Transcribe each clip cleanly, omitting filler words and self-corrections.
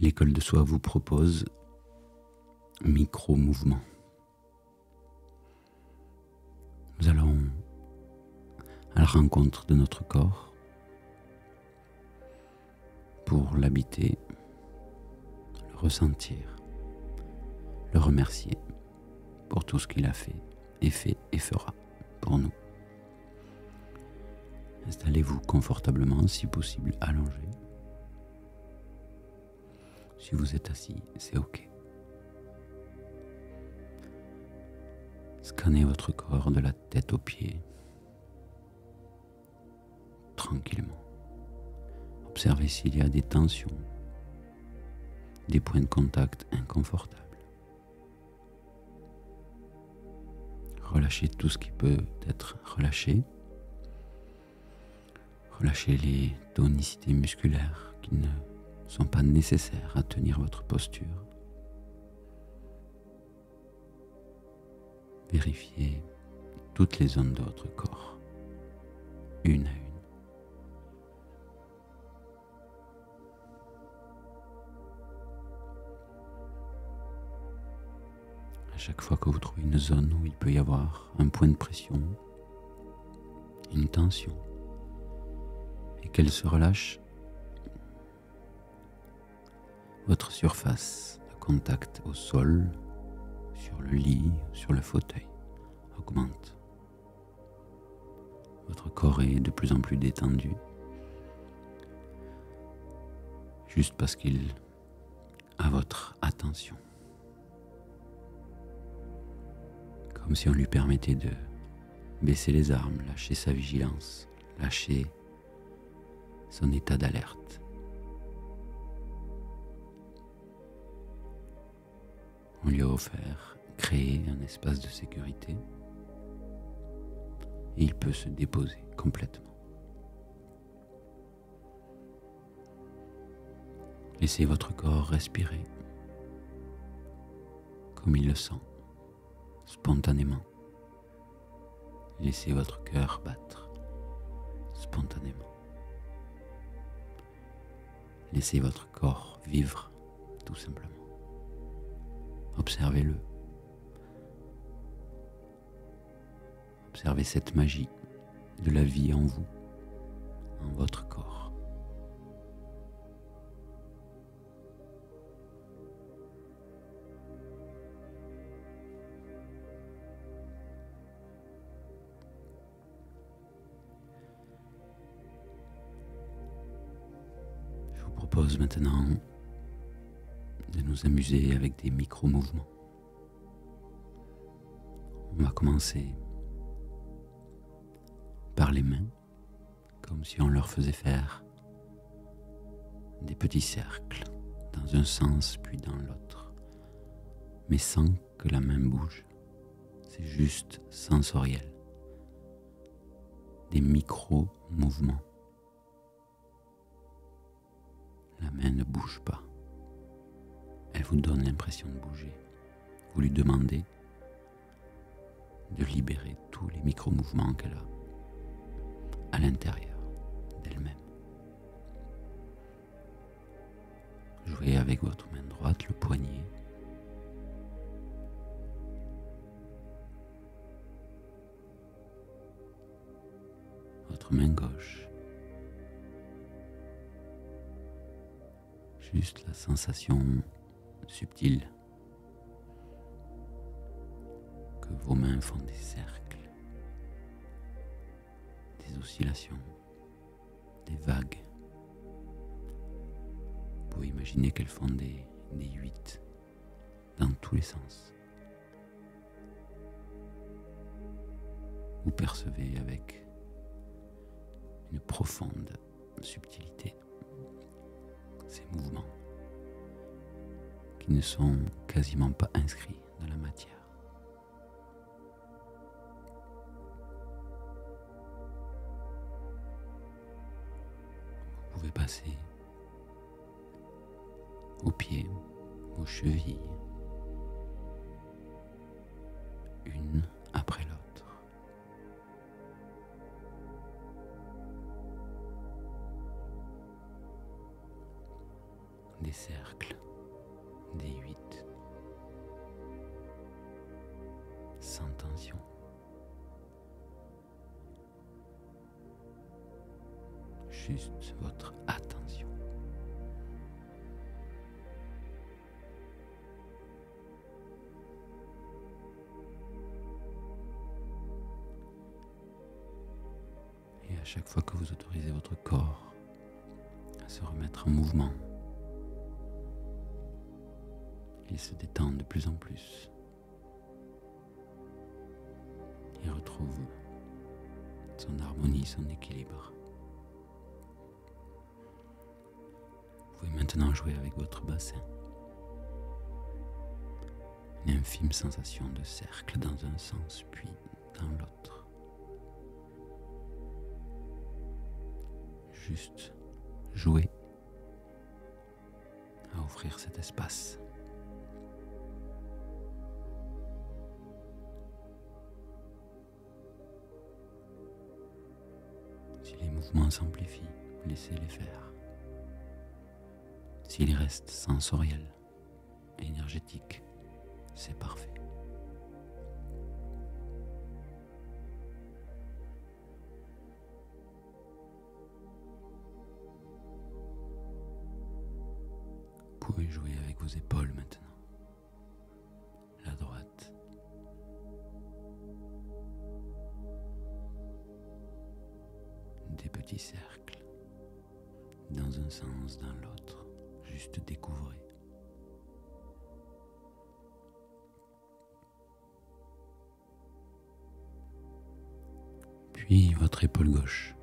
L'école de soi vous propose micro-mouvements. Nous allons à la rencontre de notre corps pour l'habiter, le ressentir, le remercier pour tout ce qu'il a fait et fera pour nous. Installez-vous confortablement, si possible allongé. Si vous êtes assis, c'est OK. Scannez votre corps de la tête aux pieds, tranquillement. Observez s'il y a des tensions, des points de contact inconfortables. Relâchez tout ce qui peut être relâché. Relâchez les tonicités musculaires qui ne sont pas nécessaires à tenir votre posture. Vérifiez toutes les zones de votre corps, une à une. À chaque fois que vous trouvez une zone où il peut y avoir un point de pression, une tension, et qu'elle se relâche, votre surface de contact au sol, sur le lit, sur le fauteuil, augmente. Votre corps est de plus en plus détendu, juste parce qu'il a votre attention. Comme si on lui permettait de baisser les armes, lâcher sa vigilance, lâcher son état d'alerte. On lui a offert, créé un espace de sécurité et il peut se déposer complètement. Laissez votre corps respirer comme il le sent, spontanément. Laissez votre cœur battre spontanément. Laissez votre corps vivre tout simplement. Observez-le. Observez cette magie de la vie en vous, en votre corps. Je vous propose maintenant de nous amuser avec des micro-mouvements. On va commencer par les mains, comme si on leur faisait faire des petits cercles dans un sens puis dans l'autre, mais sans que la main bouge. C'est juste sensoriel. Des micro-mouvements. La main ne bouge pas. Elle vous donne l'impression de bouger. Vous lui demandez de libérer tous les micro-mouvements qu'elle a à l'intérieur d'elle-même. Jouez avec votre main droite le poignet. Votre main gauche. Juste la sensation subtile que vos mains font des cercles, des oscillations, des vagues. Vous pouvez imaginer qu'elles font des 8 dans tous les sens. Vous percevez avec une profonde subtilité ces mouvements qui ne sont quasiment pas inscrits dans la matière. Vous pouvez passer aux pieds, aux chevilles, une après l'autre. Des cercles cercles, des 8, sans tension. Juste votre attention. Et à chaque fois que vous autorisez votre corps à se remettre en mouvement, il se détend de plus en plus. Il retrouve son harmonie, son équilibre. Vous pouvez maintenant jouer avec votre bassin. Une infime sensation de cercle dans un sens puis dans l'autre. Juste jouer à offrir cet espace. Si les mouvements s'amplifient, laissez-les faire. S'ils restent sensoriels, énergétiques, c'est parfait. Vous pouvez jouer avec vos épaules maintenant. La droite, des petits cercles, dans un sens, dans l'autre, juste découvrez. Puis votre épaule gauche.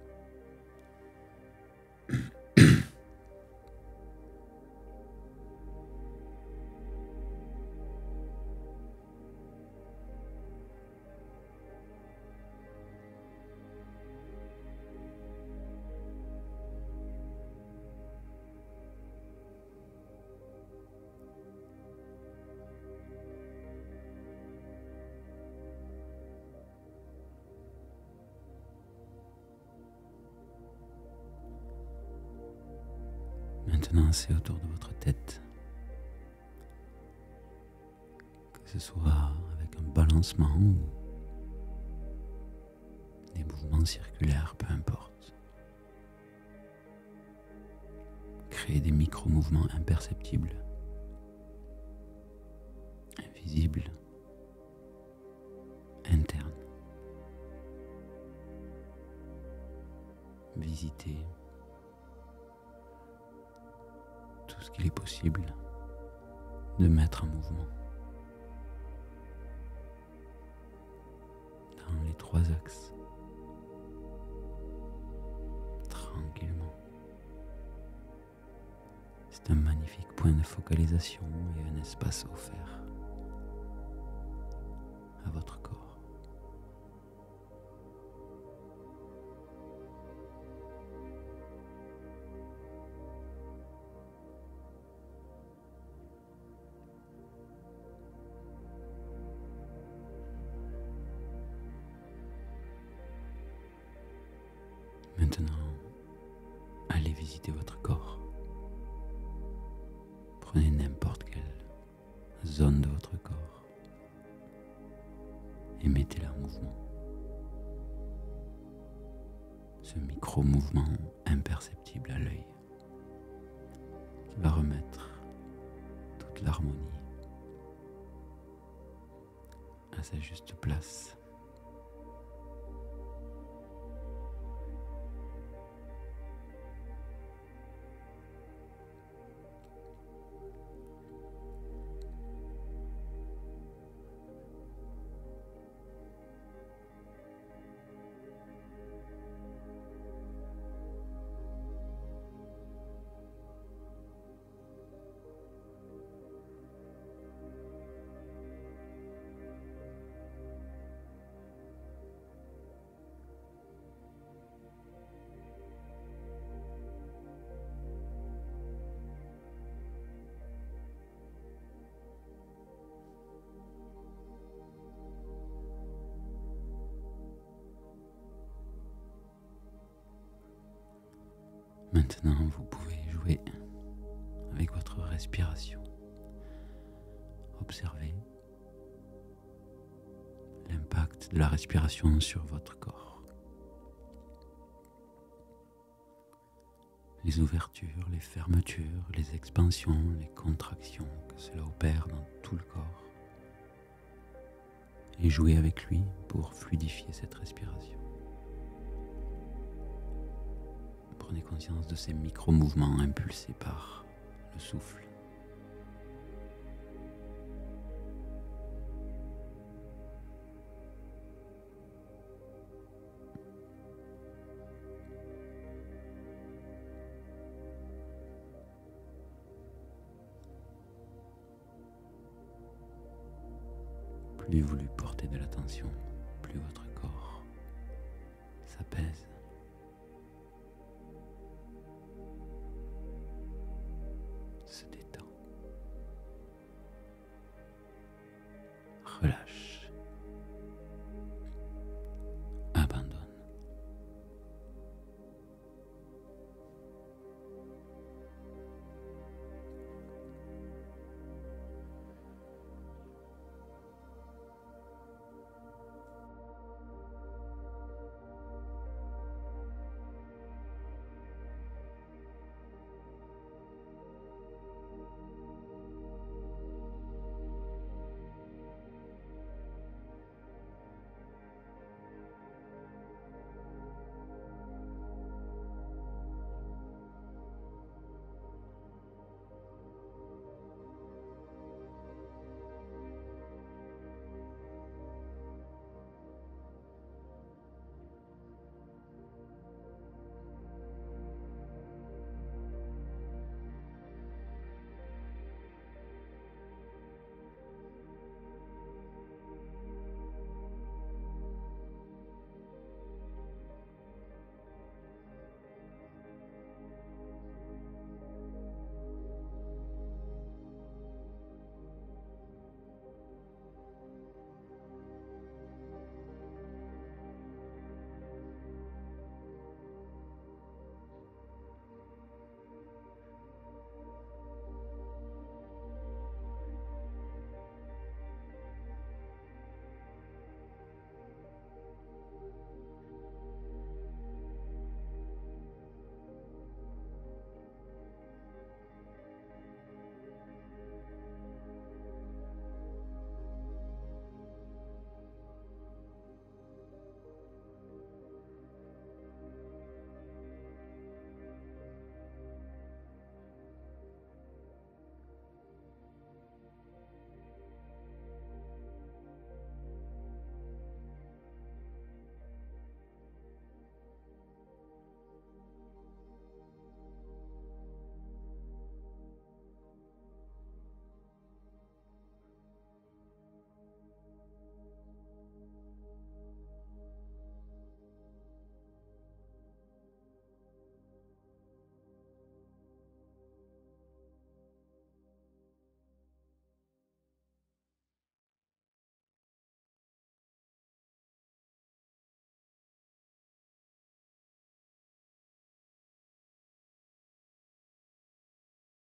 Maintenant, c'est autour de votre tête. Que ce soit avec un balancement ou des mouvements circulaires, peu importe. Créez des micro-mouvements imperceptibles, invisibles, internes. Visitez tout ce qu'il est possible de mettre en mouvement dans les 3 axes, tranquillement. C'est un magnifique point de focalisation et un espace offert à votre corps. Maintenant, allez visiter votre corps. Prenez n'importe quelle zone de votre corps et mettez-la en mouvement. Ce micro-mouvement imperceptible à l'œil qui va remettre toute l'harmonie à sa juste place. Maintenant, vous pouvez jouer avec votre respiration. Observez l'impact de la respiration sur votre corps. Les ouvertures, les fermetures, les expansions, les contractions que cela opère dans tout le corps. Et jouez avec lui pour fluidifier cette respiration. Prenez conscience de ces micro-mouvements impulsés par le souffle. Plus vous lui portez de l'attention, plus votre